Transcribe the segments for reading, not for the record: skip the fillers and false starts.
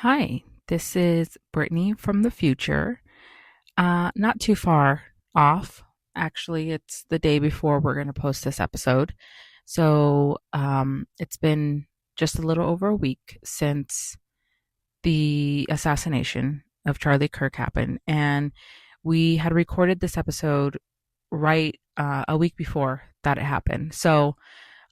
Hi, this is Brittany from the future. Not too far off. Actually, it's the day before we're going to post this episode. It's been just a little over a week since the assassination of Charlie Kirk happened. And we had recorded this episode right a week before that it happened.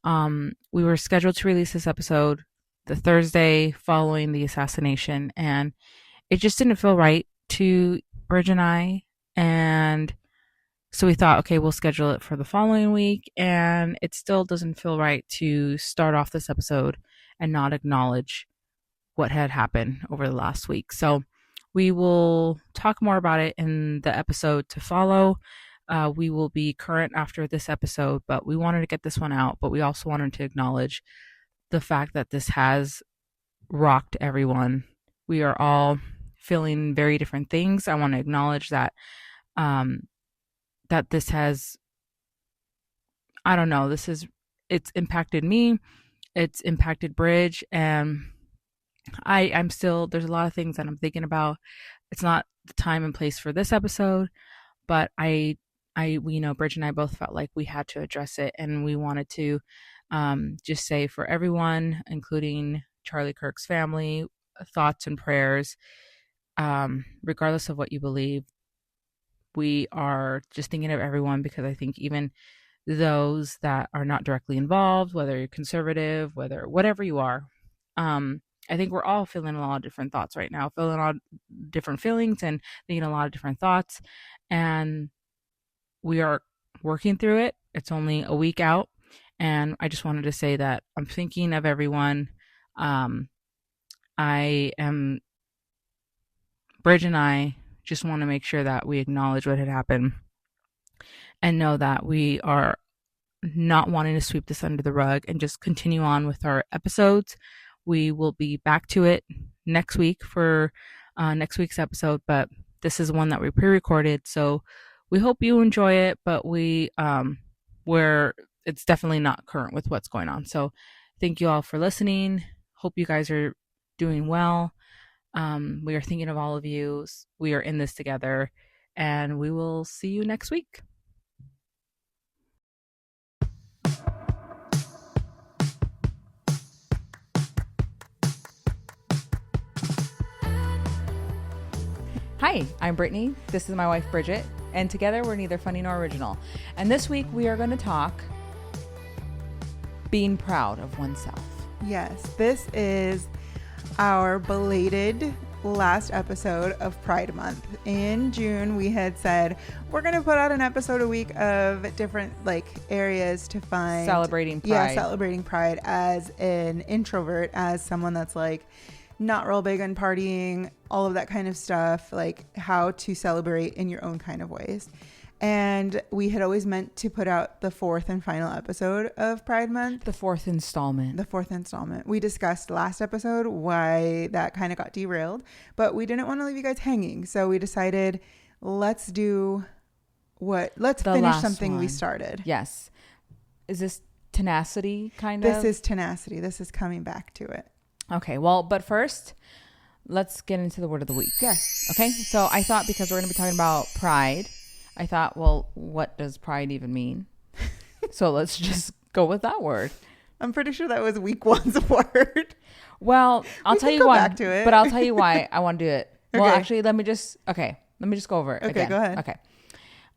We were scheduled to release this episode the Thursday following the assassination, and it just didn't feel right to Bridge and I. And so we thought, okay, we'll schedule it for the following week. And it still doesn't feel right to start off this episode and not acknowledge what had happened over the last week. So we will talk more about it in the episode to follow. We will be current after this episode, but we wanted to get this one out. But we also wanted to acknowledge the fact that this has rocked everyone. We are all feeling very different things. I want to acknowledge that that this has, I don't know, it's impacted me, it's impacted Bridge, and I'm still, there's a lot of things that I'm thinking about. It's not the time and place for this episode, but we know Bridge and I both felt like we had to address it, and we wanted to just say for everyone, including Charlie Kirk's family, thoughts and prayers. Regardless of what you believe, we are just thinking of everyone, because I think even those that are not directly involved, whether you're conservative, whatever you are, I think we're all feeling a lot of different thoughts right now, feeling a lot of different feelings and thinking a lot of different thoughts. And we are working through it. It's only a week out. And I just wanted to say that I'm thinking of everyone. Bridge and I just want to make sure that we acknowledge what had happened and know that we are not wanting to sweep this under the rug and just continue on with our episodes. We will be back to it next week for next week's episode, but this is one that we pre-recorded, so we hope you enjoy it. But it's definitely not current with what's going on. So thank you all for listening. Hope you guys are doing well. We are thinking of all of you. We are in this together, and we will see you next week. Hi, I'm Brittany. This is my wife, Bridget, and together we're neither funny nor original. And this week we are going to talk being proud of oneself. Yes, this is our belated last episode of Pride Month. In June, we had said we're going to put out an episode a week of different areas to find celebrating Pride. Yeah, celebrating Pride as an introvert, as someone that's not real big on partying, all of that kind of stuff, how to celebrate in your own kind of ways. And we had always meant to put out the fourth and final episode of Pride Month. The fourth installment. We discussed last episode why that kind of got derailed, but we didn't want to leave you guys hanging. So we decided, let's finish something we started. Yes. Is this tenacity kind of? This is tenacity. This is coming back to it. Okay. Well, but first, let's get into the word of the week. Yes. Okay. So I thought, because we're going to be talking about pride, I thought, well, what does pride even mean? So let's just go with that word. I'm pretty sure that was week one's word. Well, I'll tell you why. Back to it. But I'll tell you why I want to do it. Okay. Well, actually, let me just go over it again. Go ahead. Okay.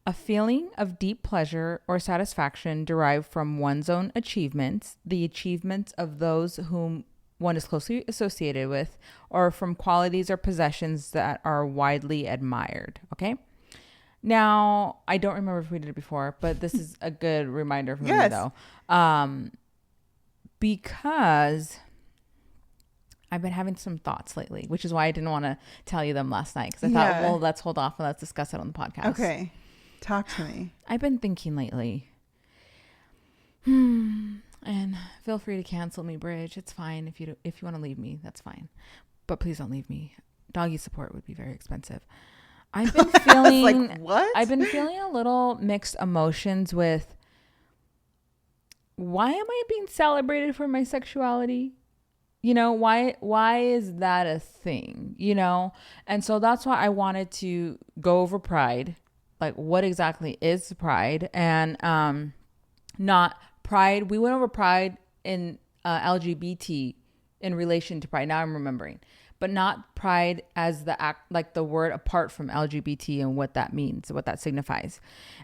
A feeling of deep pleasure or satisfaction derived from one's own achievements, the achievements of those whom one is closely associated with, or from qualities or possessions that are widely admired. Okay. Now, I don't remember if we did it before, but this is a good reminder for me, though. Because I've been having some thoughts lately, which is why I didn't want to tell you them last night. Because I thought, well, let's hold off and let's discuss it on the podcast. Okay. Talk to me. I've been thinking lately. And feel free to cancel me, Bridge. It's fine. If you want to leave me, that's fine. But please don't leave me. Doggy support would be very expensive. I've been feeling what? I've been feeling a little mixed emotions with, why am I being celebrated for my sexuality? why is that a thing, and so that's why I wanted to go over pride, like what exactly is pride, and not pride. We went over pride in LGBT in relation to pride. Now I'm remembering, but not pride as the act, like the word apart from LGBT and what that means, what that signifies.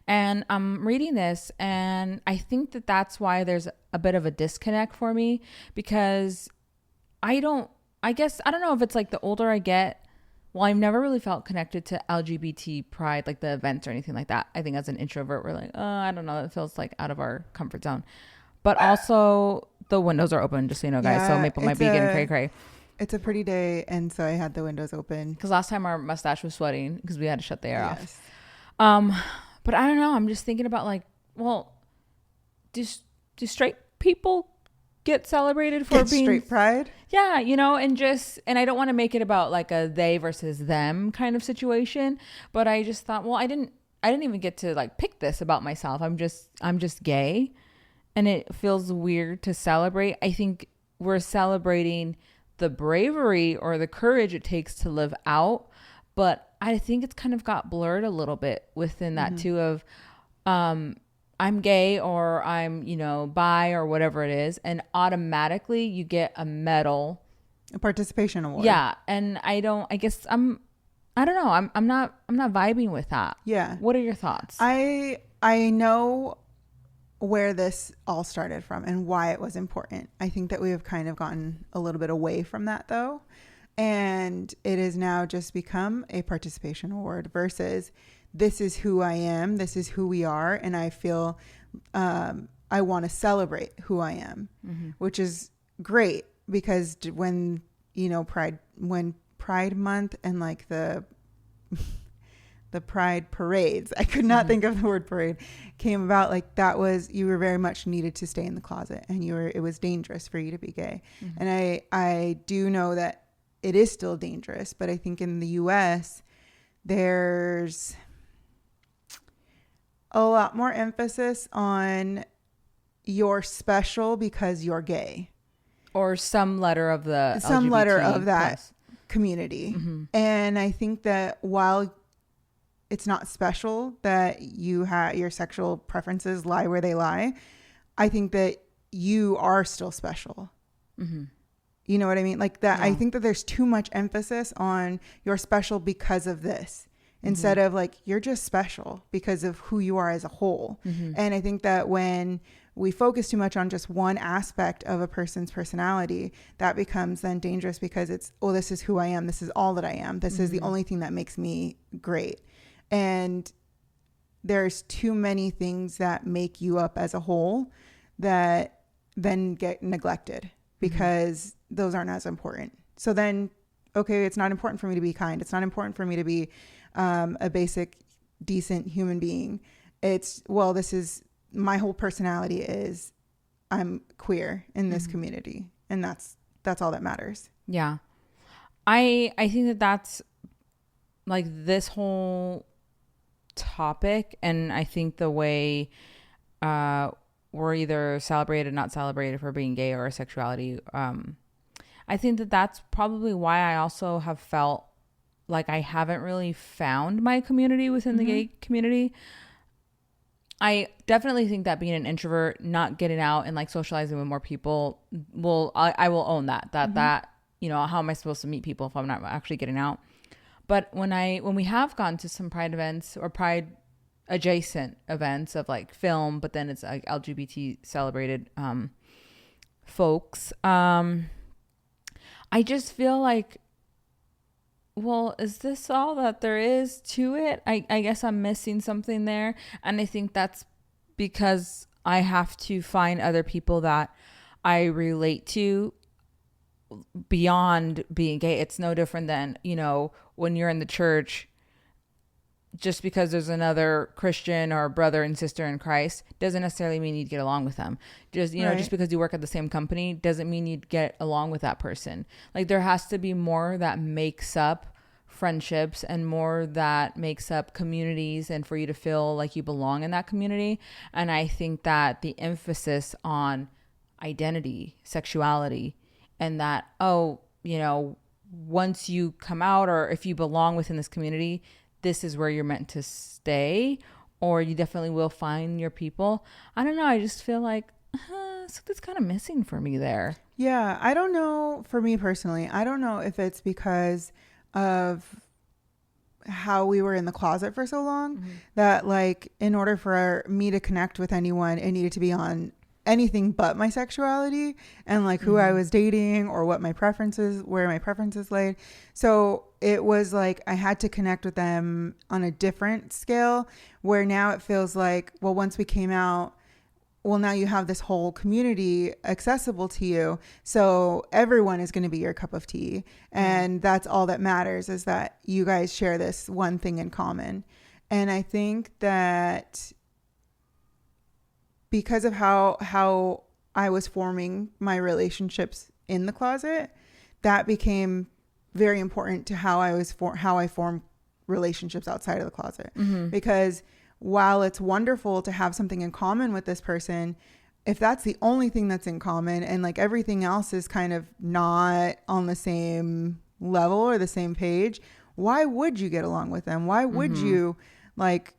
And I'm reading this, and I think that that's why there's a bit of a disconnect for me, because I guess, I don't know if it's like the older I get, well, I've never really felt connected to LGBT pride, like the events or anything like that. I think as an introvert, we're like, I don't know. It feels like out of our comfort zone. But also, the windows are open, just so you know, guys. So Yeah, Maple might be getting cray cray. it's a pretty day, and so I had the windows open. Because last time our mustache was sweating because we had to shut the air Yes. off. But I don't know. I'm just thinking about like, well, do straight people get celebrated for being straight pride? Yeah, and I don't want to make it about like a they versus them kind of situation, but I just thought, well, I didn't even get to like pick this about myself. I'm just gay, and it feels weird to celebrate. I think we're celebrating the bravery or the courage it takes to live out, but I think it's kind of got blurred a little bit within that too of I'm gay or I'm, bi or whatever it is, and automatically you get a medal, a participation award. Yeah, and I don't know. I'm not vibing with that. Yeah. What are your thoughts? I know where this all started from and why it was important. I think that we have kind of gotten a little bit away from that though. And it has now just become a participation award versus this is who I am. This is who we are. And I feel I want to celebrate who I am, which is great because when Pride Month and like the Pride parades, I could not think of the word parade, came about, like that was, you were very much needed to stay in the closet and it was dangerous for you to be gay. And I do know that it is still dangerous, but I think in the US there's a lot more emphasis on you're special because you're gay. Or some letter of the some LGBT letter of that plus community. And I think that while it's not special that your sexual preferences lie where they lie, I think that you are still special. You know what I mean? Like that. Yeah. I think that there's too much emphasis on you're special because of this instead of like you're just special because of who you are as a whole. And I think that when we focus too much on just one aspect of a person's personality, that becomes then dangerous because it's, oh, this is who I am. This is all that I am. This is the only thing that makes me great. And there's too many things that make you up as a whole that then get neglected because those aren't as important. So then, okay, it's not important for me to be kind. It's not important for me to be a basic, decent human being. It's, well, this is, my whole personality is I'm queer in this community. And that's all that matters. Yeah. I think that that's like this whole topic. And I think the way we're either celebrated, not celebrated for being gay or sexuality. I think that that's probably why I also have felt like I haven't really found my community within the gay community. I definitely think that being an introvert, not getting out and like socializing with more people I will own that how am I supposed to meet people if I'm not actually getting out? But when we have gone to some pride events or pride adjacent events of like film, but then it's like LGBT celebrated folks, I just feel like, well, is this all that there is to it? I guess I'm missing something there. And I think that's because I have to find other people that I relate to beyond being gay. It's no different than, when you're in the church, just because there's another Christian or brother and sister in Christ doesn't necessarily mean you'd get along with them. Just, right. Just because you work at the same company doesn't mean you'd get along with that person. Like there has to be more that makes up friendships and more that makes up communities and for you to feel like you belong in that community. And I think that the emphasis on identity, sexuality, and that, oh, once you come out, or if you belong within this community, this is where you're meant to stay, or you definitely will find your people. I don't know. I just feel like something's kind of missing for me there. Yeah, I don't know. For me personally, I don't know if it's because of how we were in the closet for so long that, like, in order for me to connect with anyone, it needed to be on anything but my sexuality and like who I was dating or what my preferences, where my preferences laid. So it was like I had to connect with them on a different scale, where now it feels like, well, once we came out, well, now you have this whole community accessible to you. So everyone is going to be your cup of tea. And that's all that matters, is that you guys share this one thing in common. And I think that because of how I was forming my relationships in the closet, that became very important to how I form relationships outside of the closet. Because while it's wonderful to have something in common with this person, if that's the only thing that's in common and like everything else is kind of not on the same level or the same page, why would you get along with them? Why would you like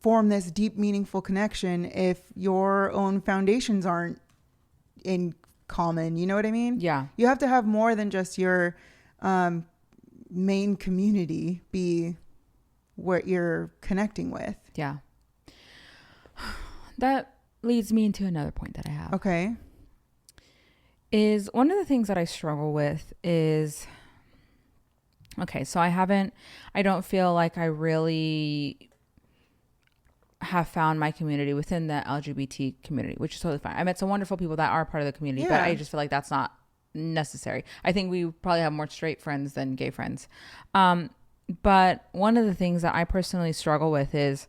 form this deep, meaningful connection if your own foundations aren't in common? You know what I mean? Yeah. You have to have more than just your main community be what you're connecting with. Yeah. That leads me into another point that I have. Okay. Is one of the things that I struggle with is, okay, so I don't feel like I really have found my community within the LGBT community, which is totally fine. I met some wonderful people that are part of the community, but I just feel like that's not necessary. I think we probably have more straight friends than gay friends. But one of the things that I personally struggle with is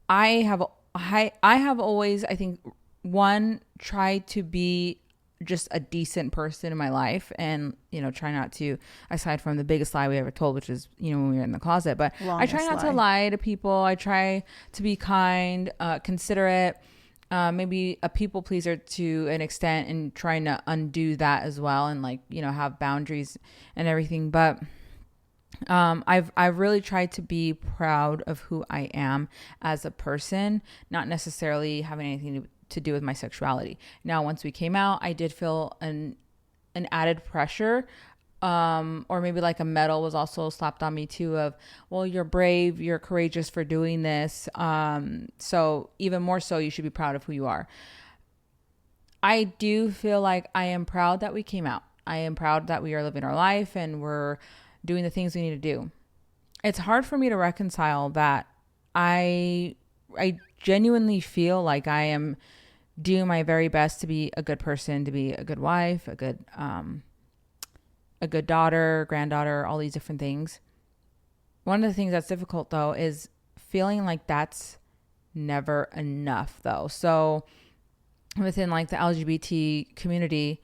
I have always, I think, one, tried to be just a decent person in my life, and try not to, aside from the biggest lie we ever told, which is when we were in the closet, but I try not to lie to people. I try to be kind, considerate, maybe a people pleaser to an extent, and trying to undo that as well, and have boundaries and everything. But I've really tried to be proud of who I am as a person, not necessarily having anything to do with my sexuality. Now, once we came out, I did feel an added pressure, or maybe like a medal was also slapped on me too, of, well, you're brave, you're courageous for doing this. So even more so, you should be proud of who you are. I do feel like I am proud that we came out. I am proud that we are living our life and we're doing the things we need to do. It's hard for me to reconcile that I genuinely feel like I am doing my very best to be a good person, to be a good wife, a good daughter, granddaughter, all these different things. One of the things that's difficult though is feeling like that's never enough though. So within like the LGBT community,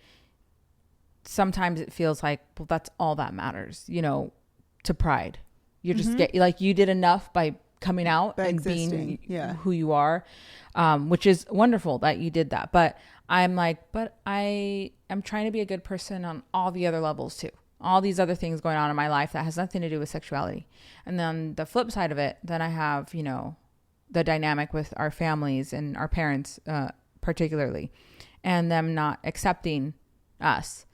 sometimes it feels like, well, that's all that matters, to pride. You're just you did enough by coming out by and existing. Being who you are, which is wonderful that you did that. But I'm like, but I am trying to be a good person on all the other levels too. All these other things going on in my life that has nothing to do with sexuality. And then the flip side of it, then I have, the dynamic with our families and our parents, particularly, and them not accepting us.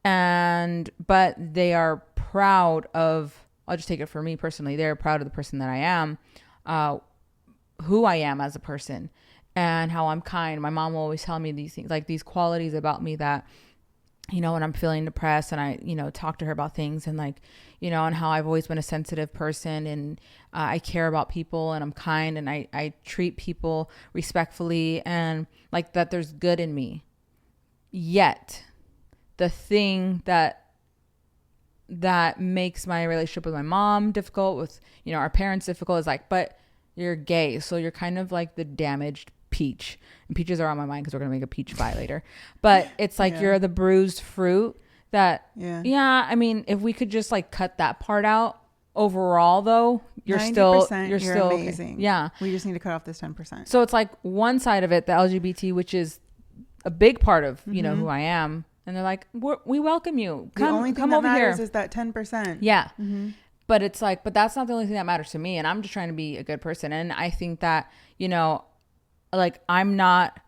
But they are proud of, I'll just take it for me personally, they're proud of the person that I am, who I am as a person, and how I'm kind. My mom will always tell me these things, like these qualities about me that, when I'm feeling depressed, and I, talk to her about things, and and how I've always been a sensitive person, and I care about people, and I'm kind, and I treat people respectfully, and like that there's good in me. Yet the thing that makes my relationship with my mom difficult, with, our parents difficult, is like, but you're gay. So you're kind of like the damaged peach, and peaches are on my mind because we're going to make a peach pie later. But it's like, you're the bruised fruit that, I mean, if we could just like cut that part out, overall though, you're still amazing. Okay. Yeah. We just need to cut off this 10%. So it's like one side of it, the LGBT, which is a big part of, who I am and they're like, we welcome you. The only thing come that over matters here. is that 10%. Yeah. But it's like, but that's not the only thing that matters to me. And I'm just trying to be a good person. And I think that, like I'm not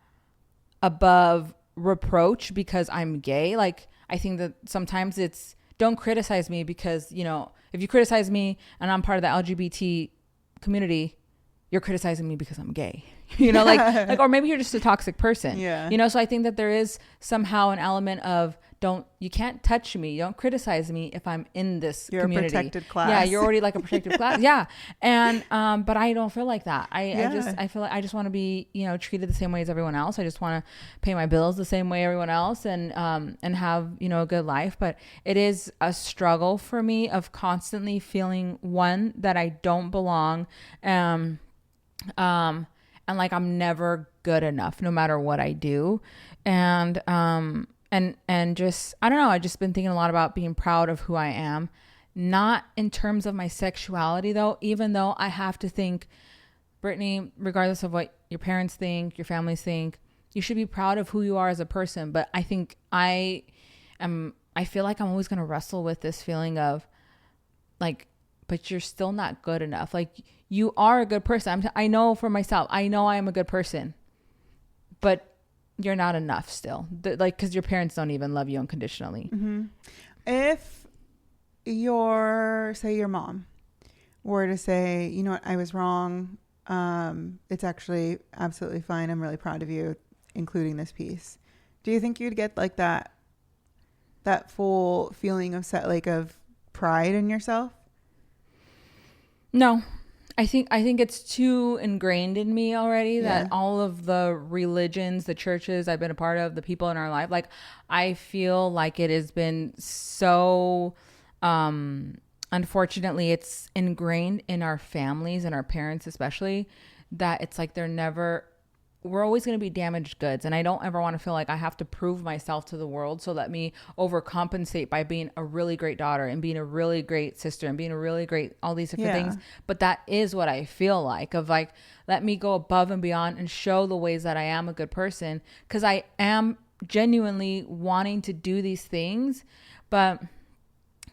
above reproach because I'm gay. Like, I think that sometimes it's, don't criticize me because, if you criticize me and I'm part of the LGBT community, you're criticizing me because I'm gay, like, or maybe you're just a toxic person, so I think that there is somehow an element of you can't touch me. Don't criticize me if I'm in this community. You're a protected class. Yeah. You're already like a protected class. Yeah. And, but I don't feel like that. I feel like I just want to be, treated the same way as everyone else. I just want to pay my bills the same way everyone else and have, a good life. But it is a struggle for me of constantly feeling one, that I don't belong. And like I'm never good enough no matter what I do. And just, I don't know, I've just been thinking a lot about being proud of who I am, not in terms of my sexuality though, even though I have to think, Brittany, regardless of what your parents think, your families think, you should be proud of who you are as a person. But I think I feel like I'm always going to wrestle with this feeling of like, but you're still not good enough. Like, you are a good person. I know for myself, I know I am a good person, but you're not enough still. Because your parents don't even love you unconditionally. Mm-hmm. If say your mom were to say, you know what, I was wrong. It's actually absolutely fine. I'm really proud of you, including this piece. Do you think you'd get like that full feeling of of pride in yourself? No. I think it's too ingrained in me already that all of the religions, the churches I've been a part of, the people in our life, like I feel like it has been so, unfortunately, it's ingrained in our families and our parents especially, that it's like we're always going to be damaged goods. And I don't ever want to feel like I have to prove myself to the world. So let me overcompensate by being a really great daughter and being a really great sister and being a really great, all these different things. But that is what I feel like, of like, let me go above and beyond and show the ways that I am a good person. 'Cause I am genuinely wanting to do these things, but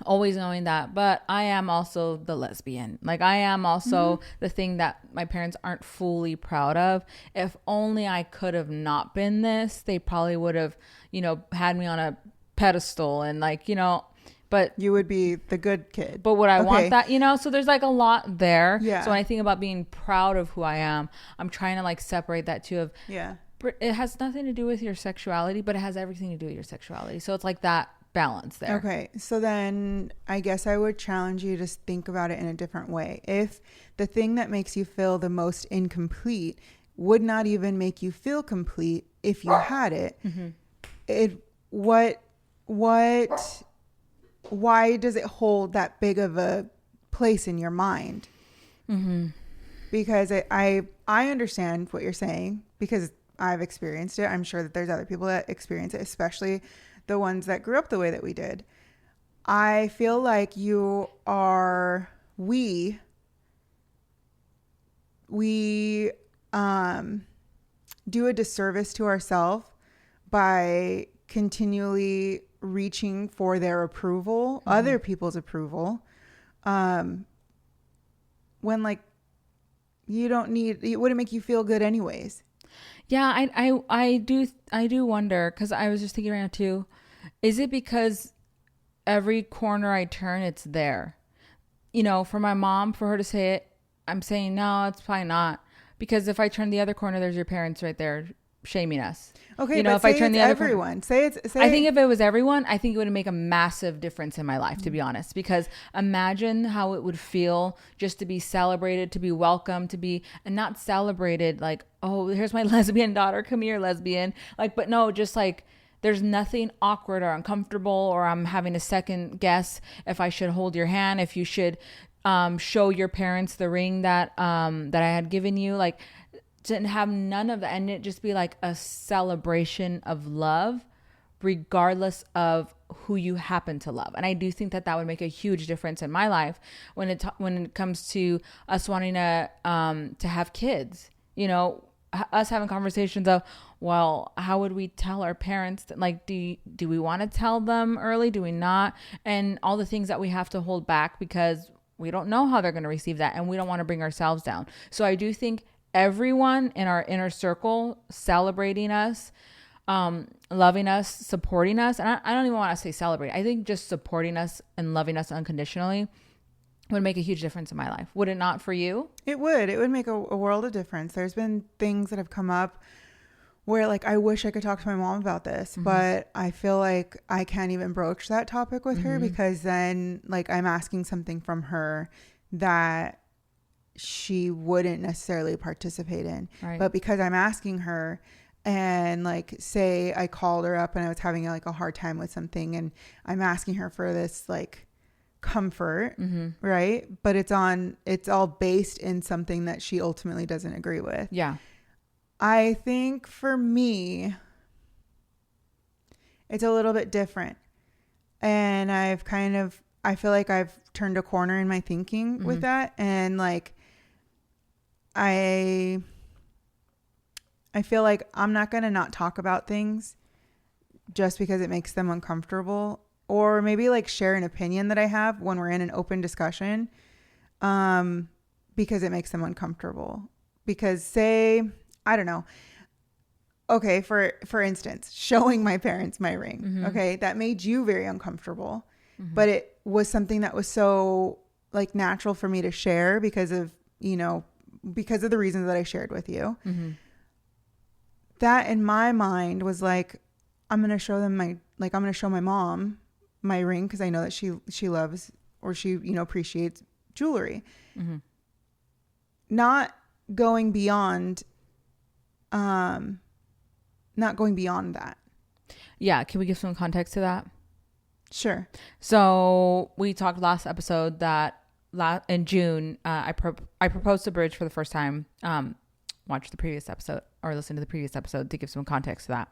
always knowing that, but I am also the lesbian. Like I am also the thing that my parents aren't fully proud of. If only I could have not been this, they probably would have, had me on a pedestal and but you would be the good kid. But would I want that, So there's like a lot there. Yeah. So when I think about being proud of who I am, I'm trying to like separate that too of, it has nothing to do with your sexuality, but it has everything to do with your sexuality. So it's like that balance there. Okay, so then I guess I would challenge you to think about it in a different way. If the thing that makes you feel the most incomplete would not even make you feel complete if you had it, why does it hold that big of a place in your mind? Because I understand what you're saying because I've experienced it. I'm sure that there's other people that experience it, especially the ones that grew up the way that we did. I feel like we do a disservice to ourselves by continually reaching for their approval, other people's approval, when like you don't need, it wouldn't make you feel good anyways. Yeah, I do wonder, because I was just thinking right now too, is it because every corner I turn, it's there? For my mom, for her to say it, I'm saying, no, it's probably not. Because if I turn the other corner, there's your parents right there shaming us. Okay, but if I turn the other everyone, I think if it was everyone, I think it would make a massive difference in my life, to be honest. Because imagine how it would feel just to be celebrated, to be welcomed, and not celebrated like, oh, here's my lesbian daughter, come here, lesbian. Like, but no, just like, there's nothing awkward or uncomfortable, or I'm having a second guess if I should hold your hand, if you should show your parents the ring that I had given you. Like, to have none of that, and it just be like a celebration of love regardless of who you happen to love. And I do think that would make a huge difference in my life when it comes to us wanting to have kids, us having conversations of, well, how would we tell our parents that, like, do we want to tell them early? Do we not? And all the things that we have to hold back because we don't know how they're going to receive that, and we don't want to bring ourselves down. So I do think everyone in our inner circle celebrating us, loving us, supporting us, and I don't even want to say celebrate. I think just supporting us and loving us unconditionally would make a huge difference in my life. Would it not for you? It would. It would make a world of difference. There's been things that have come up where like I wish I could talk to my mom about this, but I feel like I can't even broach that topic with her because then like I'm asking something from her that she wouldn't necessarily participate in. Right. But because I'm asking her, and like say I called her up and I was having like a hard time with something and I'm asking her for this like comfort, right? But it's all based in something that she ultimately doesn't agree with. Yeah. I think for me, it's a little bit different. And I feel like I've turned a corner in my thinking with that. And like, I feel like I'm not going to not talk about things just because it makes them uncomfortable, or maybe like share an opinion that I have when we're in an open discussion, because it makes them uncomfortable. Because say, I don't know. Okay, for instance, showing my parents my ring. Okay, that made you very uncomfortable, but it was something that was so like natural for me to share because of the reasons that I shared with you. That in my mind was like, I'm gonna show my mom my ring because I know that she loves, or she appreciates jewelry. Not going beyond that. Yeah. Can we give some context to that? Sure. So we talked last episode that in June, I proposed to Bridge for the first time. Watch the previous episode or listen to the previous episode to give some context to that.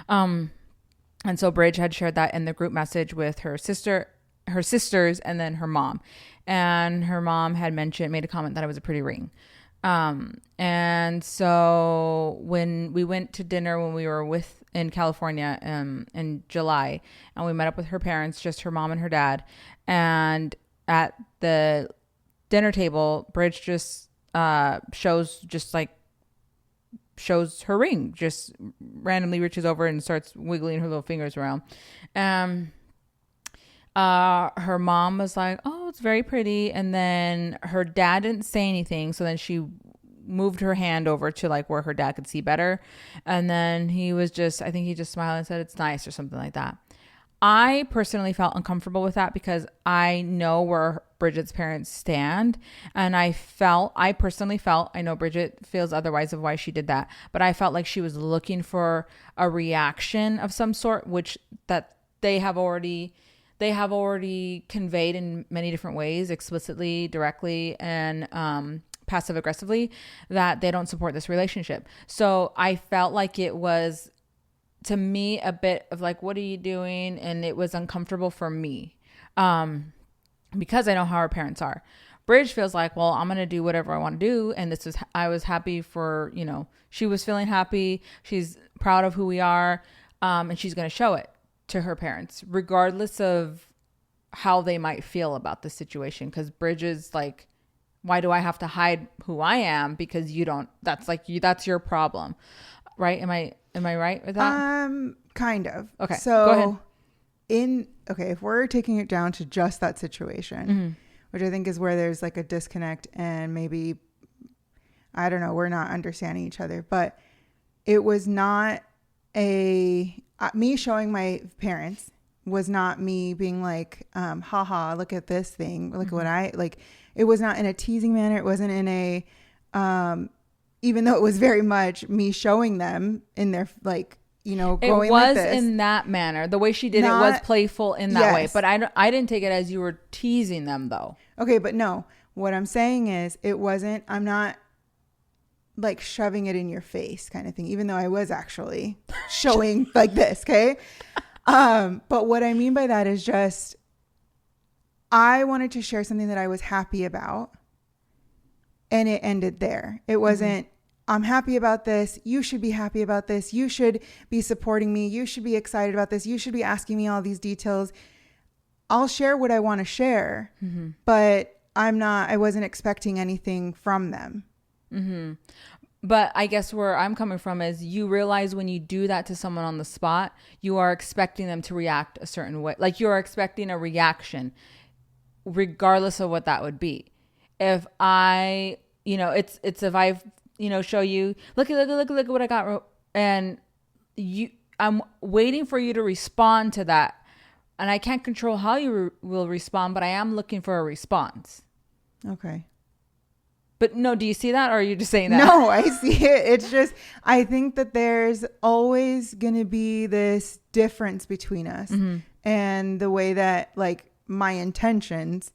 And so Bridge had shared that in the group message with her sisters, and then her mom. And her mom had made a comment that it was a pretty ring. And so when we went to dinner when we were in California in July, and we met up with her parents, just her mom and her dad, and at the dinner table, Bridge just shows her ring, just randomly reaches over and starts wiggling her little fingers around. Her mom was like, oh, it's very pretty. And then her dad didn't say anything. So then she moved her hand over to like where her dad could see better. And then I think he just smiled and said, it's nice, or something like that. I personally felt uncomfortable with that because I know where Bridget's parents stand. And I personally felt, I know Bridget feels otherwise of why she did that, but I felt like she was looking for a reaction of some sort, which that they have already conveyed in many different ways, explicitly, directly, and passive aggressively, that they don't support this relationship. So I felt like it was, to me, a bit of like, what are you doing? And it was uncomfortable for me, because I know how our parents are. Bridge feels like, well, I'm going to do whatever I want to do. And I was happy for, she was feeling happy. She's proud of who we are. And she's going to show it to her parents, regardless of how they might feel about the situation. Because Bridge is like, why do I have to hide who I am? Because you don't, that's your problem. Right? Am I right with that? Kind of. Okay. So go ahead. If we're taking it down to just that situation, which I think is where there's like a disconnect, and maybe, I don't know, we're not understanding each other, but it was not me showing my parents was not me being like, haha, look at this thing. Look at what I like. It was not in a teasing manner. It wasn't in a, even though it was very much me showing them in their like, going it was like this. In that manner. The way she did it was playful in that way. But I didn't take it as you were teasing them, though. Okay, but no. What I'm saying is I'm not like shoving it in your face kind of thing, even though I was actually showing like this, okay? But what I mean by that is just, I wanted to share something that I was happy about, and it ended there. It wasn't, I'm happy about this. You should be happy about this. You should be supporting me. You should be excited about this. You should be asking me all these details. I'll share what I want to share, but I wasn't expecting anything from them. But I guess where I'm coming from is you realize when you do that to someone on the spot, you are expecting them to react a certain way. Like you're expecting a reaction regardless of what that would be. If I, it's if I, show you, look at what I got. And I'm waiting for you to respond to that. And I can't control how you will respond, but I am looking for a response. Okay. But no, do you see that, or are you just saying that? No, I see it. It's just, I think that there's always going to be this difference between us and the way that like my intentions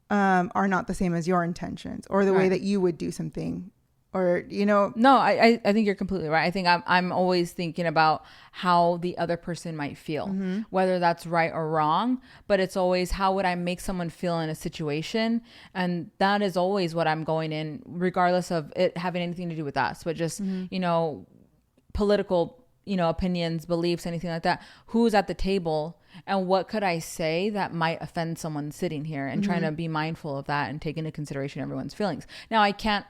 are not the same as your intentions, or the way that you would do something, or No, I think you're completely right. I think I'm always thinking about how the other person might feel, whether that's right or wrong, but it's always how would I make someone feel in a situation, and that is always what I'm going in, regardless of it having anything to do with us, but just political opinions, beliefs, anything like that. Who's at the table, and what could I say that might offend someone sitting here, and trying to be mindful of that and take into consideration everyone's feelings. Now I can't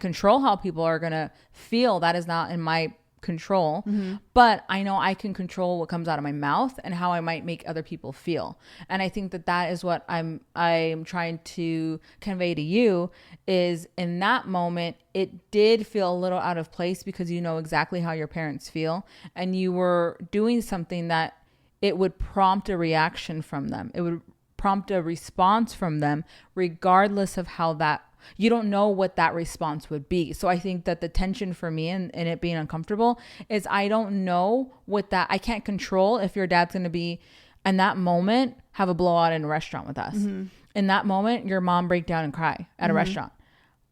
control how people are going to feel. That is not in my control, but I know I can control what comes out of my mouth and how I might make other people feel. And I think that is what I'm trying to convey to you, is in that moment, it did feel a little out of place because you know exactly how your parents feel, and you were doing something that it would prompt a reaction from them. It would prompt a response from them, regardless of how that, you don't know what that response would be. So I think that the tension for me and it being uncomfortable is I don't know what that, I can't control if your dad's going to be in that moment, have a blowout in a restaurant with us. In that moment, your mom break down and cry at a restaurant.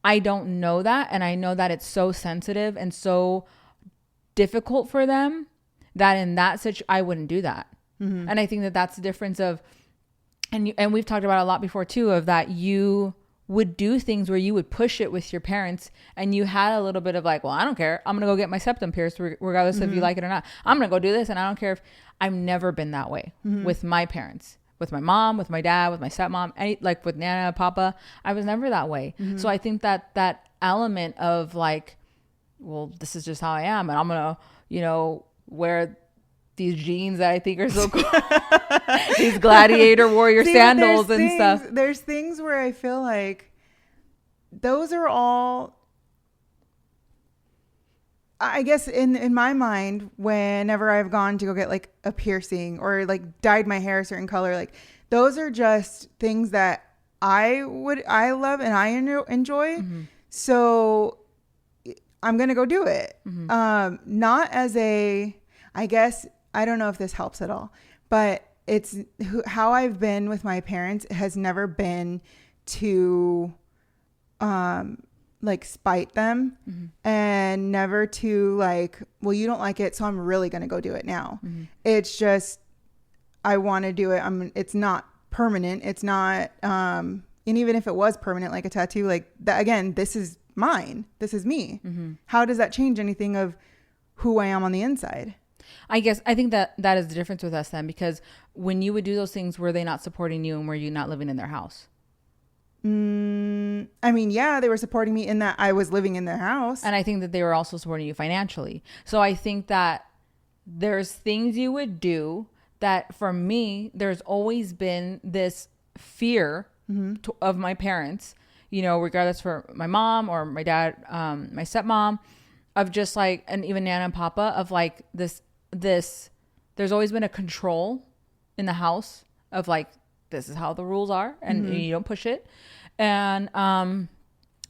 I don't know that. And I know that it's so sensitive and so difficult for them that in that situation, I wouldn't do that. And I think that that's the difference of, and we've talked about it a lot before too, of that you would do things where you would push it with your parents, and you had a little bit of like, well, I don't care. I'm going to go get my septum pierced regardless if you like it or not. I'm going to go do this. And I don't care if I've never been that way with my parents, with my mom, with my dad, with my stepmom, like with Nana, Papa. I was never that way. So I think that element of like, well, this is just how I am. And I'm going to, wear these jeans that I think are so cool. These gladiator warrior sandals and stuff. There's things where I feel like those are all, I guess in my mind, whenever I've gone to go get like a piercing or like dyed my hair a certain color, like those are just things that I love and I enjoy. So I'm going to go do it. Not as I guess, I don't know if this helps at all, but it's how I've been with my parents has never been to, like spite them and never to like, well, you don't like it, so I'm really going to go do it now. It's just, I want to do it. It's not permanent. It's not, and even if it was permanent, like a tattoo, like that, again, this is mine. This is me. How does that change anything of who I am on the inside? I think that is the difference with us then, because when you would do those things, were they not supporting you, and were you not living in their house? I mean, yeah, they were supporting me in that I was living in their house. And I think that they were also supporting you financially. So I think that there's things you would do that for me, there's always been this fear of my parents, regardless for my mom or my dad, my stepmom, of just like, and even Nana and Papa, of like this, there's always been a control in the house of like, this is how the rules are, and you don't push it. And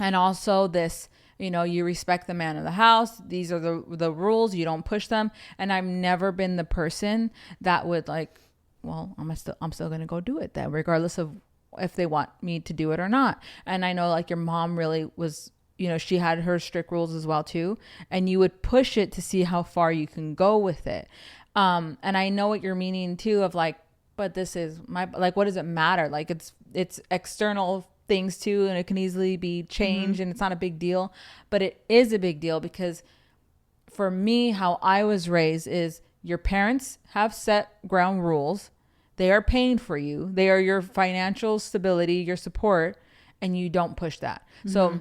also this, you respect the man of the house. These are the rules. You don't push them. And I've never been the person that would like, well, I'm still going to go do it then, regardless of if they want me to do it or not. And I know like your mom really was, she had her strict rules as well too. And you would push it to see how far you can go with it. And I know what you're meaning too, of like, but this is my, like, what does it matter? Like it's external things too, and it can easily be changed, and it's not a big deal. But it is a big deal because for me, how I was raised is your parents have set ground rules. They are paying for you. They are your financial stability, your support, and you don't push that. So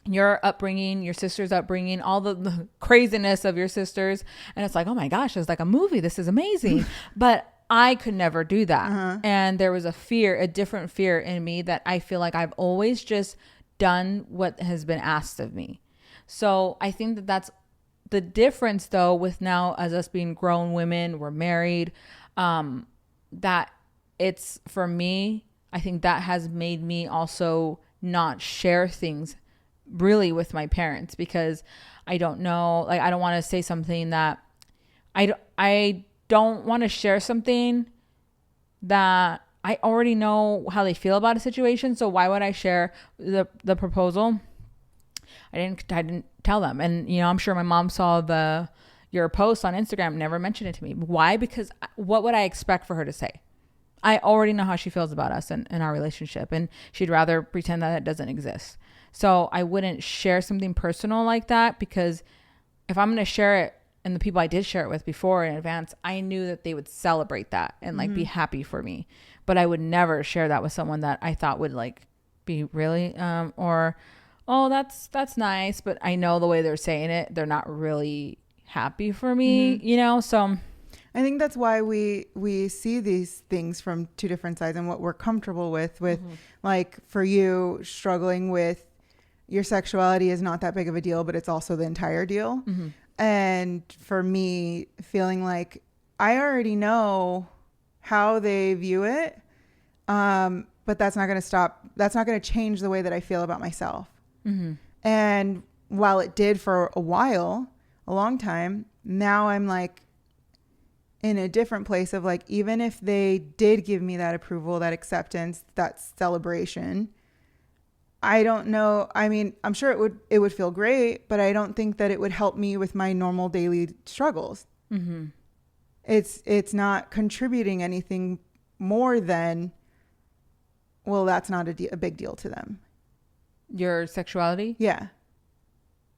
your upbringing, your sister's upbringing, all the craziness of your sisters. And it's like, oh my gosh, it's like a movie. This is amazing. But I could never do that. And there was a different fear in me that I feel like I've always just done what has been asked of me. So I think that that's the difference though, with now as us being grown women, we're married, that it's for me, I think that has made me also not share things really with my parents, because I don't know, like, I don't want to say something that I don't want to share something that I already know how they feel about a situation. So why would I share the proposal? I didn't tell them. And, you know, I'm sure my mom saw your post on Instagram, never mentioned it to me. Why? Because what would I expect for her to say? I already know how she feels about us and our relationship, and she'd rather pretend that it doesn't exist. So I wouldn't share something personal like that, because if I'm going to share it, and the people I did share it with before in advance, I knew that they would celebrate that and like be happy for me. But I would never share that with someone that I thought would like be really, or, oh, that's nice. But I know the way they're saying it, they're not really happy for me, you know? So I think that's why we see these things from two different sides, and what we're comfortable with like for you, struggling with your sexuality is not that big of a deal, but it's also the entire deal. And for me, feeling like I already know how they view it, but that's not going to change the way that I feel about myself. And while it did for a long time, now I'm like in a different place of like, even if they did give me that approval, that acceptance, that celebration, I don't know. I mean, I'm sure it would feel great, but I don't think that it would help me with my normal daily struggles. It's not contributing anything more than, well, that's not a big deal to them. Your sexuality? Yeah.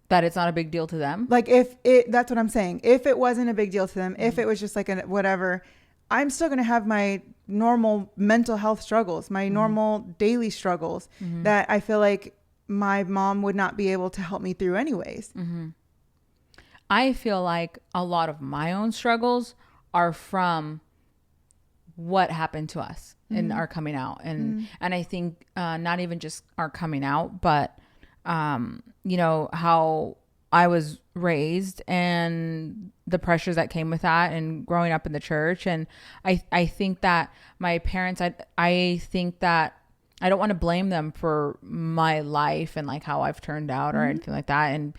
That it's not a big deal to them? Like that's what I'm saying. If it wasn't a big deal to them, if it was just like whatever, I'm still going to have my normal mental health struggles, my normal daily struggles that I feel like my mom would not be able to help me through anyways. I feel like a lot of my own struggles are from what happened to us in our coming out. And I think not even just our coming out, but, you know, how I was raised and the pressures that came with that, and growing up in the church. And I think that my parents, I think that I don't want to blame them for my life and like how I've turned out or anything like that. And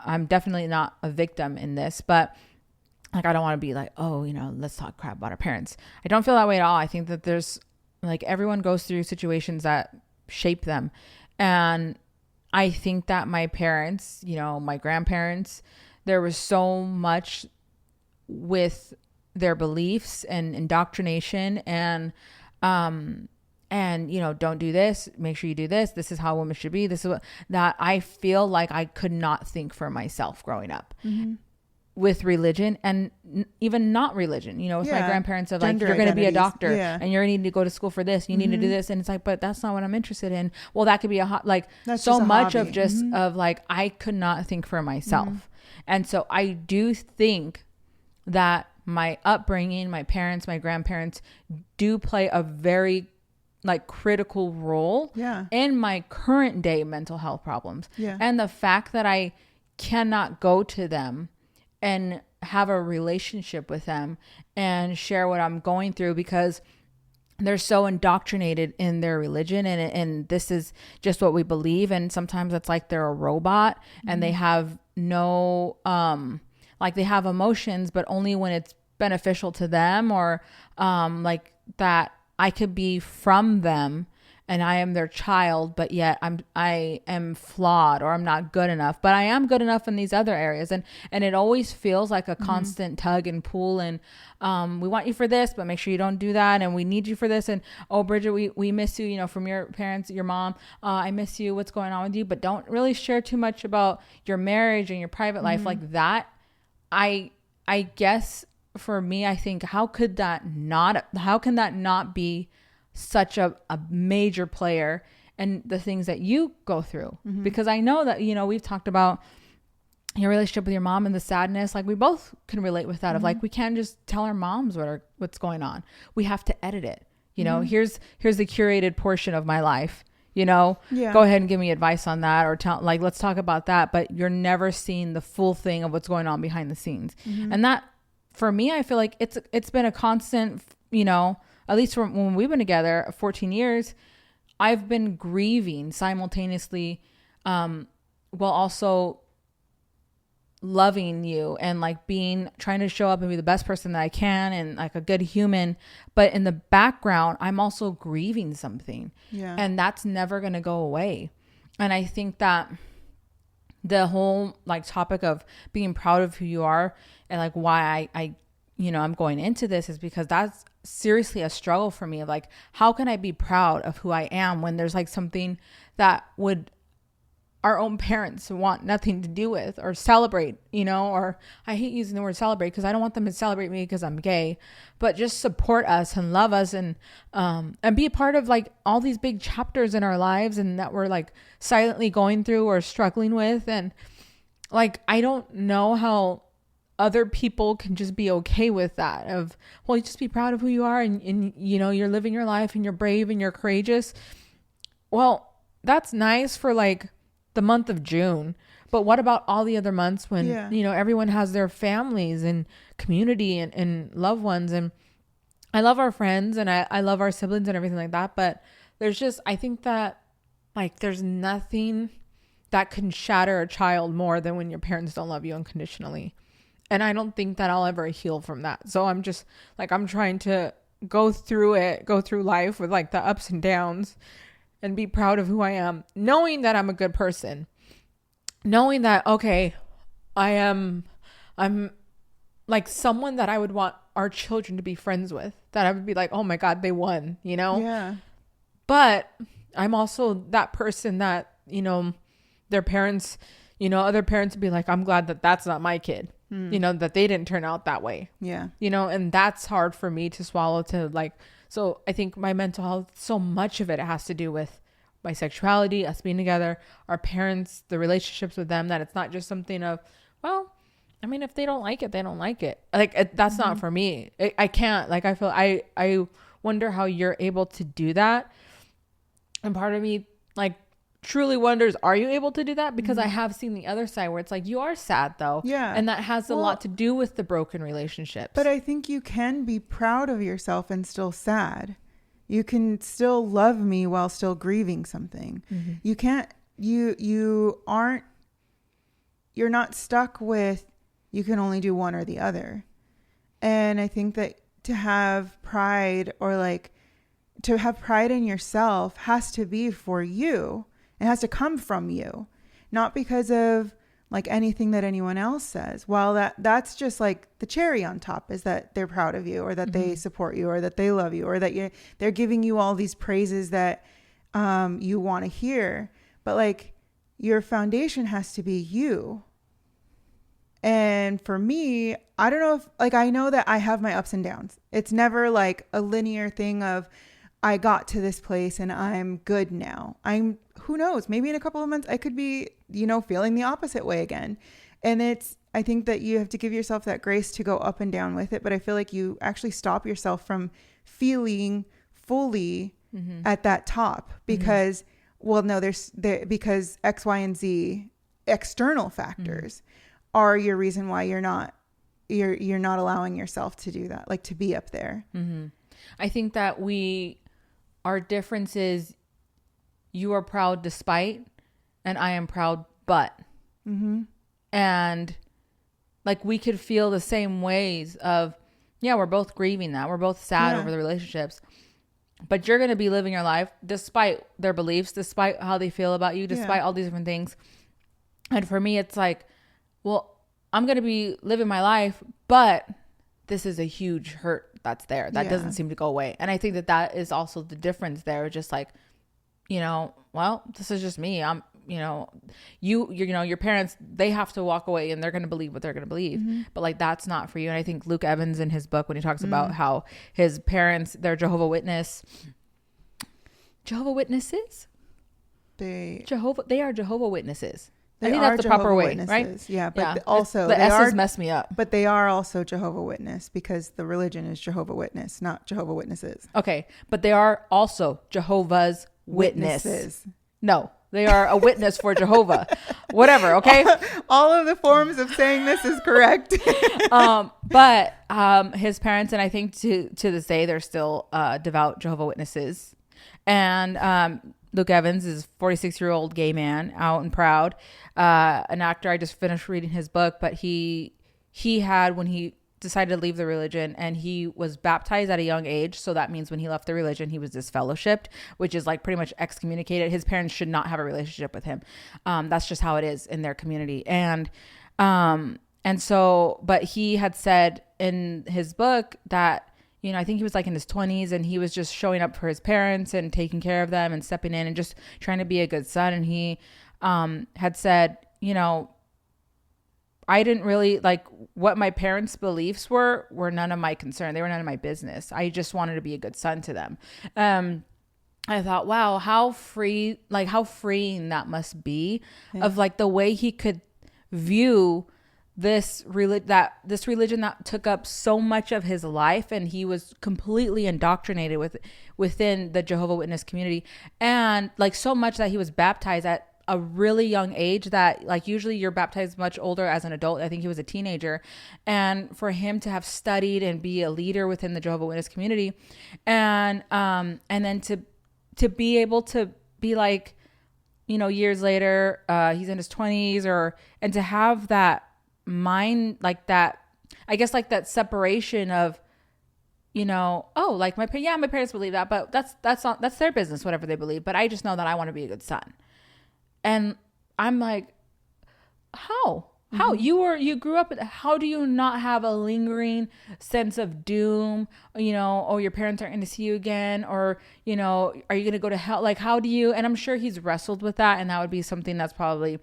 I'm definitely not a victim in this, but like, I don't want to be like, oh, you know, let's talk crap about our parents. I don't feel that way at all. I think that there's like, everyone goes through situations that shape them. And I think that my parents, you know, my grandparents, there was so much with their beliefs and indoctrination and, you know, don't do this, make sure you do this. This is how women should be. This is what, that I feel like I could not think for myself growing up with religion, and even not religion, you know, with my grandparents of like, you're going to be a doctor and you're going to need to go to school for this. You need to do this. And it's like, but that's not what I'm interested in. Well, that could be that's so much hobby. Of just of like, I could not think for myself. And so I do think that my upbringing, my parents, my grandparents do play a very like critical role in my current day mental health problems. And the fact that I cannot go to them and have a relationship with them and share what I'm going through, because they're so indoctrinated in their religion, and this is just what we believe. And sometimes it's like they're a robot and they have no, like they have emotions, but only when it's beneficial to them, or like that I could be from them and I am their child, but yet I am flawed, or I'm not good enough, but I am good enough in these other areas. And it always feels like a constant tug and pull. And we want you for this, but make sure you don't do that. And we need you for this. And, oh, Bridget, we miss you, from your parents, your mom. I miss you. What's going on with you? But don't really share too much about your marriage and your private life like that. I guess for me, I think, how can that not be such a major player in the things that you go through? Because I know that, we've talked about your relationship with your mom and the sadness. Like, we both can relate with that of like, we can't just tell our moms what's going on. We have to edit it. Here's the curated portion of my life, go ahead and give me advice on that, or let's talk about that. But you're never seeing the full thing of what's going on behind the scenes. And that, for me, I feel like it's been a constant, at least from when we've been together 14 years, I've been grieving simultaneously, while also loving you and like trying to show up and be the best person that I can and like a good human. But in the background, I'm also grieving something. Yeah. And that's never going to go away. And I think that the whole like topic of being proud of who you are, and like why I I'm going into this, is because that's seriously a struggle for me of like, how can I be proud of who I am when there's like something that would our own parents want nothing to do with or celebrate, or I hate using the word celebrate because I don't want them to celebrate me because I'm gay, but just support us and love us and be a part of like all these big chapters in our lives and that we're like silently going through or struggling with. And like, I don't know how other people can just be okay with that of, well, you just be proud of who you are and you're living your life and you're brave and you're courageous. Well, that's nice for like the month of June, but what about all the other months when everyone has their families and community and loved ones? And I love our friends and I love our siblings and everything like that, but I think that like there's nothing that can shatter a child more than when your parents don't love you unconditionally. And I don't think that I'll ever heal from that. So I'm just like, I'm trying to go through life with like the ups and downs and be proud of who I am, knowing that I'm a good person, knowing that, okay, I'm like someone that I would want our children to be friends with, that I would be like, oh my God, they won, Yeah. But I'm also that person that, their parents, other parents would be like, I'm glad that that's not my kid, that they didn't turn out that way. Yeah. And that's hard for me to swallow, to like, so I think my mental health, so much of it has to do with my sexuality, us being together, our parents, the relationships with them, that it's not just something of, well, I mean, if they don't like it, they don't like it. Like, that's not for me. I can't, like, I feel, I wonder how you're able to do that. And part of me, like, truly wonders, are you able to do that? Because I have seen the other side where it's like, you are sad though. Yeah. And that has a lot to do with the broken relationships. But I think you can be proud of yourself and still sad. You can still love me while still grieving something. You can't, you're not stuck with, you can only do one or the other. And I think that to have pride, or like to have pride in yourself, has to be for you. It has to come from you, not because of like anything that anyone else says. Well, that's just like the cherry on top, is that they're proud of you, or that they support you, or that they love you, or that they're giving you all these praises that you want to hear. But like, your foundation has to be you. And for me, I don't know if, like, I know that I have my ups and downs. It's never like a linear thing of, I got to this place and I'm good now. Who knows, maybe in a couple of months I could be, feeling the opposite way again. And I think that you have to give yourself that grace to go up and down with it. But I feel like you actually stop yourself from feeling fully at that top, because, well, no, because X, Y, and Z external factors are your reason why you're not allowing yourself to do that, like to be up there. I think that our difference is, you are proud despite, and I am proud but. And like, we could feel the same ways of, yeah, we're both grieving that. We're both sad over the relationships. but you're going to be living your life despite their beliefs, despite how they feel about you, Yeah. despite all these different things. And for me, it's like, well, I'm going to be living my life, but this is a huge hurt that's there that Yeah. doesn't seem to go away. And I think that that is also the difference there. Just like, well, this is just me. I'm, your parents, they have to walk away and they're going to believe what they're going to believe. Mm-hmm. But like, that's not for you. And I think Luke Evans in his book, when he talks about how his parents, they're Jehovah Witnesses. They are Jehovah Witnesses. I think that's the proper way, right? Yeah, but Yeah. also the they S's are, mess me up. but they are also Jehovah Witness because the religion is Jehovah Witness, not Jehovah Witnesses. Okay, but they are also Jehovah's Witness. Witnesses. No, they are a witness for Jehovah. Whatever, okay? All of the forms of saying this is correct. But his parents, and I think to this day, they're still devout Jehovah Witnesses. And Luke Evans is a 46-year-old gay man, out and proud, an actor. I just finished reading his book, but he had, when he decided to leave the religion, and he was baptized at a young age. So that means when he left the religion, he was disfellowshipped, which is like pretty much excommunicated. His parents should not have a relationship with him. That's just how it is in their community. And so, but he had said in his book that, I think he was like in his 20s, and he was just showing up for his parents and taking care of them and stepping in and just trying to be a good son. And he had said, I didn't really like what my parents' beliefs were none of my concern. They were none of my business. I just wanted to be a good son to them. I thought, wow, how freeing that must be, of like the way he could view this religion that took up so much of his life, and he was completely indoctrinated within the Jehovah Witness community, and like so much that he was baptized at a really young age, that like usually you're baptized much older as an adult. I think he was a teenager. And for him to have studied and be a leader within the Jehovah Witness community, and then to be able to be like, years later, he's in his 20s, and to have that mind, like that, I guess, like that separation of, like my parents believe that, but that's their business, whatever they believe. But I just know that I want to be a good son. And I'm like, how you grew up, how do you not have a lingering sense of doom, or your parents aren't going to see you again, or are you going to go to hell? Like, how do you? And I'm sure he's wrestled with that, and that would be something that's probably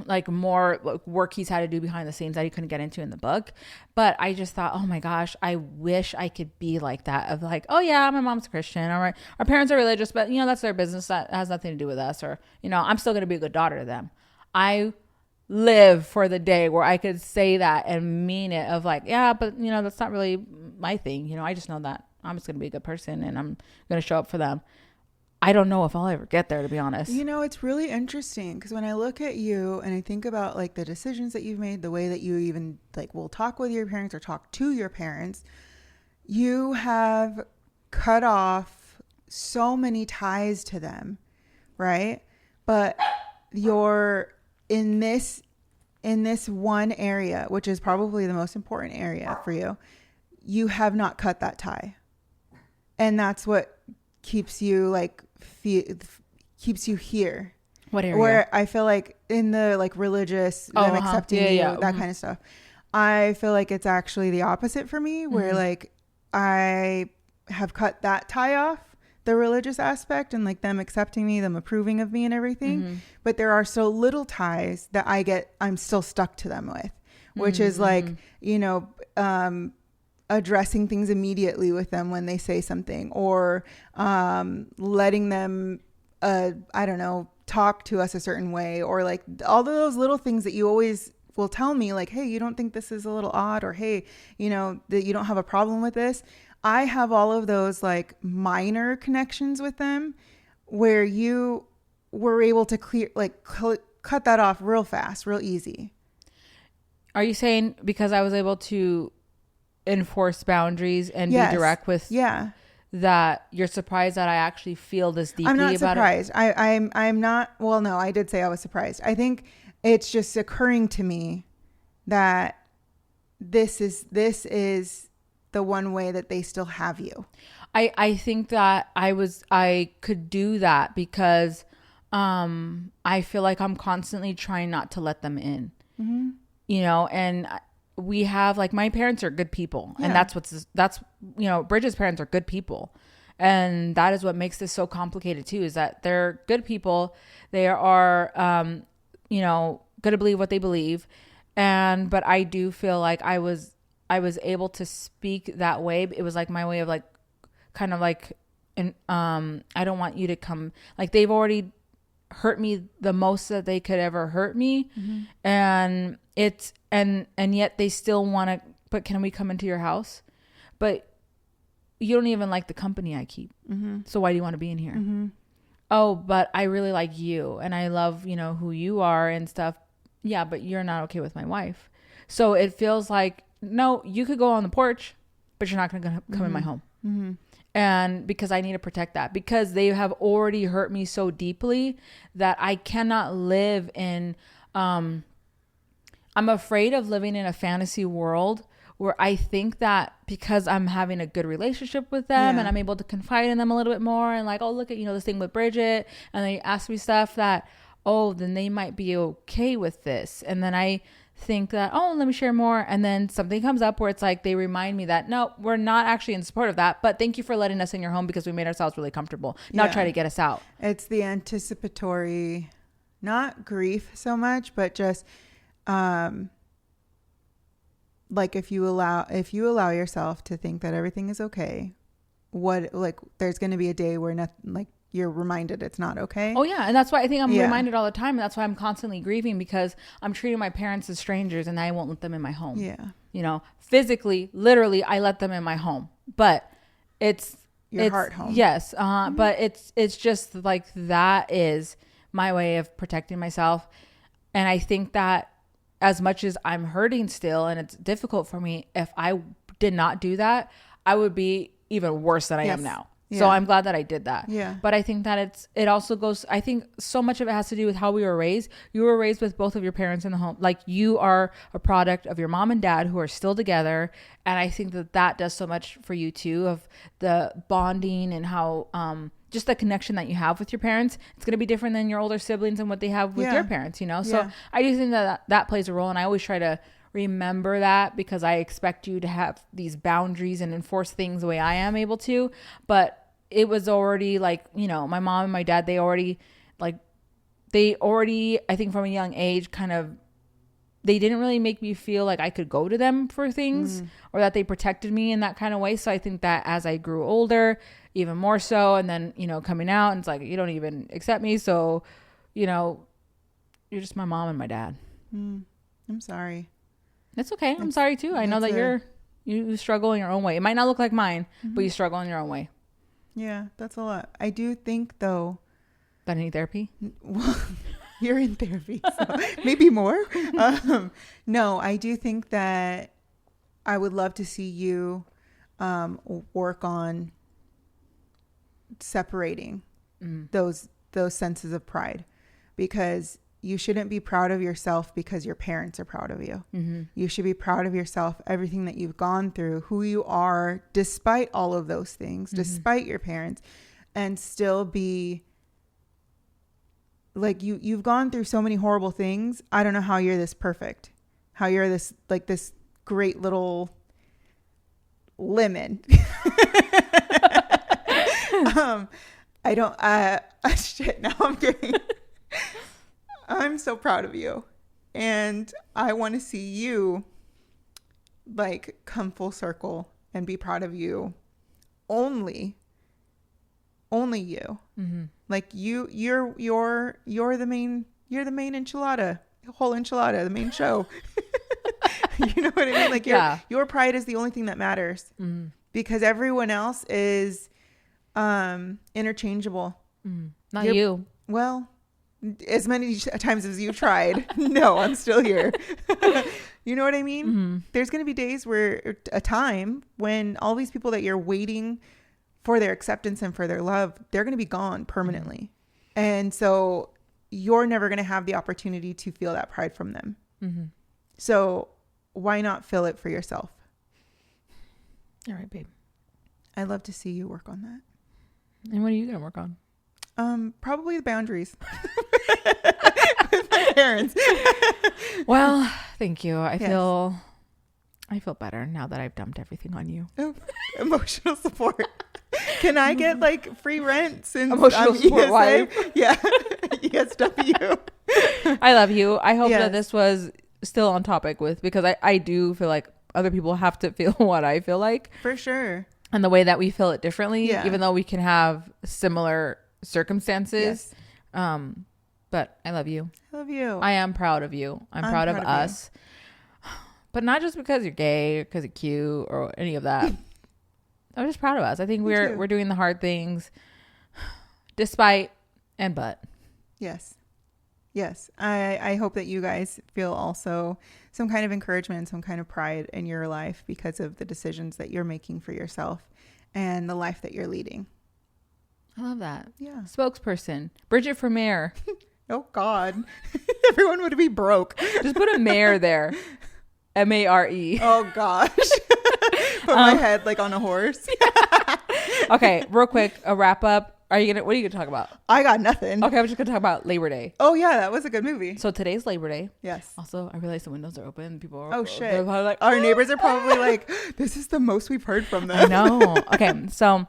like more like work he's had to do behind the scenes that he couldn't get into in the book. But I just thought, oh my gosh, I wish I could be like that, of like, oh yeah, my mom's Christian, all right, our parents are religious, but that's their business, that has nothing to do with us, or I'm still going to be a good daughter to them. I live for the day where I could say that and mean it, of like, yeah, but that's not really my thing. I just know that I'm just going to be a good person, and I'm going to show up for them. I don't know if I'll ever get there, to be honest. It's really interesting, because when I look at you and I think about like the decisions that you've made, the way that you even like will talk with your parents or talk to your parents, you have cut off so many ties to them, right? But you're in this one area, which is probably the most important area for you, you have not cut that tie. And that's what keeps you like keeps you here. What area? Where I feel like in the like religious, them accepting you, that kind of stuff. I feel like it's actually the opposite for me, where like I have cut that tie off, the religious aspect, and like them accepting me, them approving of me and everything. But there are so little ties that I'm still stuck to them with, which is like, addressing things immediately with them when they say something, or letting them I don't know, talk to us a certain way, or like all those little things that you always will tell me, like, hey, you don't think this is a little odd, or hey, that you don't have a problem with this. I have all of those like minor connections with them where you were able to cut that off real fast, real easy. Are you saying because I was able to enforce boundaries and be direct with that, you're surprised that I actually feel this deeply about it? I'm not surprised. I'm not, well, no, I did say I was surprised. I think it's just occurring to me that this is the one way that they still have you. I think that I could do that because I feel like I'm constantly trying not to let them in. Mm-hmm. You know, and we have like my parents are good people, and Yeah. that's you know, Bridget's parents are good people. And that is what makes this so complicated too, is that they're good people. They are you know, going to believe what they believe. And but I do feel like I was able to speak that way. It was like my way of like kind of like, and I don't want you to come, like they've already hurt me the most that they could ever hurt me. Mm-hmm. And it's and yet they still want to, but can we come into your house? But you don't even like the company I keep. Mm-hmm. So why do you want to be in here? Mm-hmm. Oh, but I really like you and I love, you know, who you are and stuff. Yeah, but you're not okay with my wife. So it feels like, no, you could go on the porch, but you're not going to come Mm-hmm. in my home. Mm-hmm. And because I need to protect that, because they have already hurt me so deeply that I cannot live in, I'm afraid of living in a fantasy world where I think that because I'm having a good relationship with them, Yeah. and I'm able to confide in them a little bit more, and like, oh, look at, you know, this thing with Bridget, and they ask me stuff that, oh, then they might be okay with this. And then I think that, oh, let me share more. And then something comes up where it's like, they remind me that, no, we're not actually in support of that, but thank you for letting us in your home because we made ourselves really comfortable. Now Yeah. try to get us out. It's the anticipatory, not grief so much, but just like if you allow yourself to think that everything is okay, what, like there's going to be a day where nothing, like you're reminded it's not okay. Oh yeah, and that's why I think I'm Yeah. reminded all the time, and that's why I'm constantly grieving, because I'm treating my parents as strangers, and I won't let them in my home. Yeah. You know, physically, literally, I let them in my home, but it's Your heart home. Yes, but it's just like that is my way of protecting myself, and I think that as much as I'm hurting still, and it's difficult for me, if I did not do that, I would be even worse than I am Yes. now. Yeah. So I'm glad that I did that. Yeah. But I think that it also goes, I think so much of it has to do with how we were raised. You were raised with both of your parents in the home. Like you are a product of your mom and dad who are still together. And I think that does so much for you too, of the bonding and how, just the connection that you have with your parents. It's going to be different than your older siblings and what they have with Yeah. your parents, you know? So Yeah. I do think that plays a role. And I always try to remember that, because I expect you to have these boundaries and enforce things the way I am able to. But it was already like, you know, my mom and my dad, they already, I think from a young age, kind of, they didn't really make me feel like I could go to them for things, or that they protected me in that kind of way. So I think that as I grew older, even more so, and then, you know, coming out, and it's like, you don't even accept me. So, you know, you're just my mom and my dad. I'm sorry. It's okay. I'm sorry too. I know that you struggle in your own way. It might not look like mine, but you struggle in your own way. Yeah, that's a lot. I do think though, That I need therapy? well, you're in therapy, so maybe more. No, I do think that I would love to see you work on separating those senses of pride, because you shouldn't be proud of yourself because your parents are proud of you. Mm-hmm. You should be proud of yourself, everything that you've gone through, who you are, despite all of those things, despite your parents, and still be like, you've gone through so many horrible things. I don't know how you're this perfect, how you're this, like this great little lemon. I don't, shit, now I'm kidding. I'm so proud of you. And I want to see you like come full circle and be proud of you. Only you. Mm-hmm. Like you're the main enchilada, whole enchilada, the main show. You know what I mean? Like your pride is the only thing that matters, because everyone else is interchangeable. Not you. Well, as many times as you've tried. No, I'm still here. You know what I mean? Mm-hmm. There's going to be days where a time when all these people that you're waiting for their acceptance and for their love, they're going to be gone permanently. Mm-hmm. And so you're never going to have the opportunity to feel that pride from them. Mm-hmm. So why not feel it for yourself? All right, babe. I'd love to see you work on that. And what are you going to work on? Probably the boundaries with my parents. Well, thank you. I feel better now that I've dumped everything on you. Oh, emotional support. Can I get like free rent since emotional support ESA? wife? Yeah, ESW. I love you. I hope Yes. that this was still on topic with, because I do feel like other people have to feel what I feel like. For sure. And the way that we feel it differently, Yeah. even though we can have similar circumstances. Yes. But I love you. I love you. I am proud of you. I'm proud of us. But not just because you're gay or because you're cute or any of that. I'm just proud of us. I think we're doing the hard things despite and but. Yes. Yes. I hope that you guys feel also some kind of encouragement and some kind of pride in your life because of the decisions that you're making for yourself and the life that you're leading. I love that. Yeah. Spokesperson. Bridget for mayor. Oh, God. Everyone would be broke. Just put a mayor there. M-A-R-E. Oh, gosh. Put my head like on a horse. Okay, real quick, a wrap up. What are you gonna talk about? I got nothing. Okay, I'm just gonna talk about Labor Day. Oh, yeah, that was a good movie. So today's Labor Day. Yes. Also, I realized the windows are open. People are Oh, shit. they're probably like, Our neighbors are probably like, this is the most we've heard from them. I know. Okay, so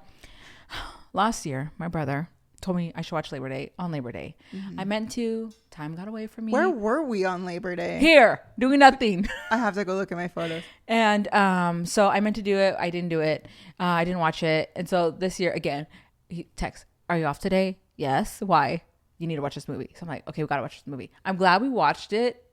last year, my brother told me I should watch Labor Day on Labor Day. Mm-hmm. I meant to. Time got away from me. Where were we on Labor Day? Here, doing nothing. I have to go look at my photos. And so I meant to do it. I didn't do it. I didn't watch it. And so this year, again, he texts, are you off today? Yes. Why? You need to watch this movie. So I'm like, okay, we got to watch this movie. I'm glad we watched it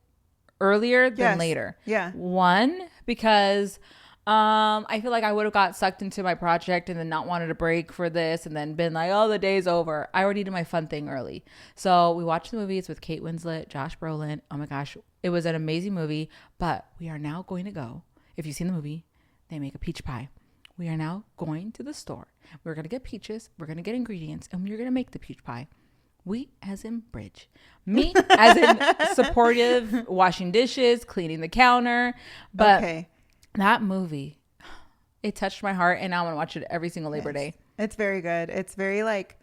earlier than later. Yeah. One, because I feel like I would have got sucked into my project and then not wanted a break for this and then been like, oh, the day's over. I already did my fun thing early. So we watched the movie. It's with Kate Winslet, Josh Brolin. Oh my gosh. It was an amazing movie, but we are now going to go. If you've seen the movie, they make a peach pie. We are now going to the store. We're going to get peaches. We're going to get ingredients and we're going to make the peach pie. We as in Bridge. Me as in supportive, washing dishes, cleaning the counter. But okay. That movie, it touched my heart, and now I'm going to watch it every single Labor Day. It's very good. It's very like,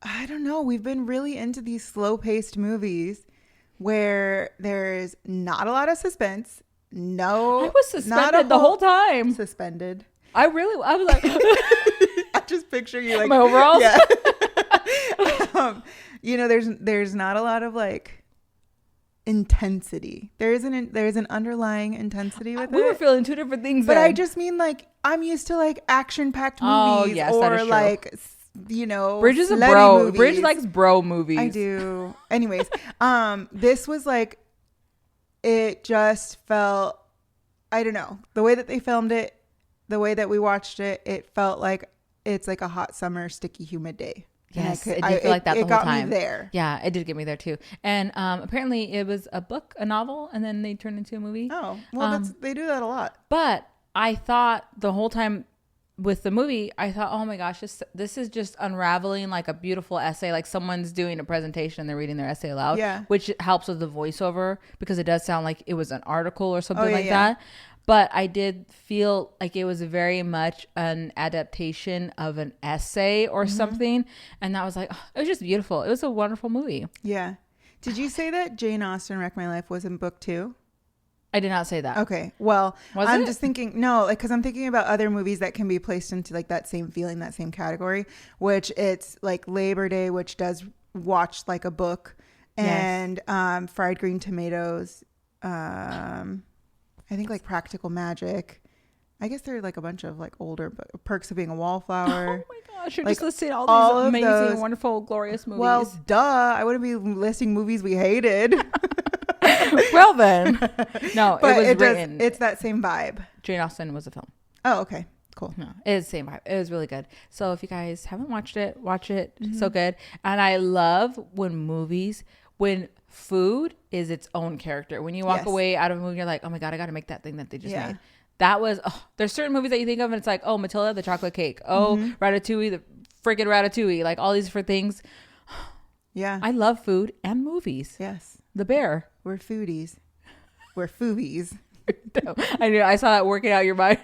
I don't know. We've been really into these slow-paced movies where there's not a lot of suspense. No. I was suspended the whole time. Suspended. I was like. I just picture you like. My overalls? Yeah. There's not a lot of like intensity. There's an underlying intensity with it. We were feeling two different things. But then. I just mean like I'm used to like action-packed movies. Oh, yes, that is or true. like Bridge is a bro. Movies. Bridge likes bro movies. I do. Anyways, this was like, it just felt, I don't know, the way that they filmed it, the way that we watched it, it felt like it's like a hot summer, sticky, humid day. Yes, it did feel like that the whole time. It got me there. Yeah, it did get me there too. And apparently it was a book, a novel, and then they turned into a movie. Oh, well, they do that a lot. But I thought the whole time with the movie, I thought, oh my gosh, this is just unraveling like a beautiful essay. Like someone's doing a presentation and they're reading their essay aloud. Yeah. Which helps with the voiceover because it does sound like it was an article or something yeah. that. But I did feel like it was very much an adaptation of an essay or something. And that was like, oh, it was just beautiful. It was a wonderful movie. Yeah. Did you say that Jane Austen Wrecked My Life was in book 2? I did not say that. Okay. Well, Was I'm it? just thinking, no, like, because I'm thinking about other movies that can be placed into like that same feeling, that same category, which it's like Labor Day, which does watch like a book, and Fried Green Tomatoes. I think like Practical Magic. I guess they're like a bunch of like older, but Perks of Being a Wallflower. Oh my gosh, you're Like, just listing all all these of amazing, those. wonderful, glorious movies. Well, duh. I wouldn't be listing movies we hated. Well then. No, But it was it does, written. it's that same vibe. Jane Austen was a film. Oh, okay. Cool. No, it is the same vibe. It was really good. So if you guys haven't watched it, watch it. It's so good. And I love when food is its own character. When you walk Yes. away out of a movie, you're like, oh my God, I got to make that thing that they just Yeah. made. That was, there's certain movies that you think of and it's like, oh, Matilda, the chocolate cake. Oh, Ratatouille, the freaking Ratatouille. Like all these different things. Yeah. I love food and movies. Yes. The Bear. We're foodies. We're foobies. I knew. I saw that working out your mind.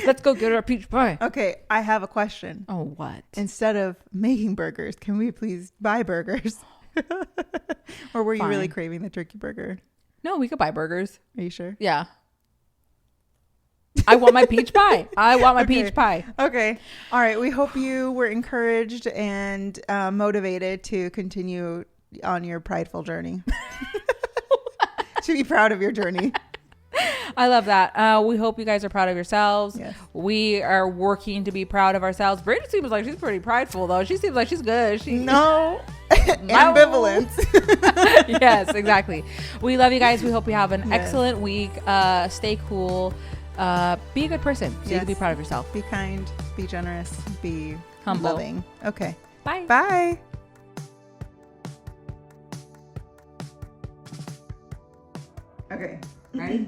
Let's go get our peach pie. Okay, I have a question. Oh, what? Instead of making burgers, can we please buy burgers? Or were you really Fine. craving the turkey burger? No, we could buy burgers. Are you sure? Yeah. I want my peach pie. I want my Okay. peach pie. Okay. All right. We hope you were encouraged and motivated to continue on your prideful journey. To be proud of your journey. I love that. We hope you guys are proud of yourselves. Yes. We are working to be proud of ourselves. Brady seems like she's pretty prideful, though. She seems like she's good. No. Ambivalence. Yes, exactly. We love you guys. We hope you have an Yes. excellent week. Stay cool. Be a good person so you Yes. can be proud of yourself. Be kind. Be generous. Be Humble. loving. Okay. Bye. Bye. Okay. Ready?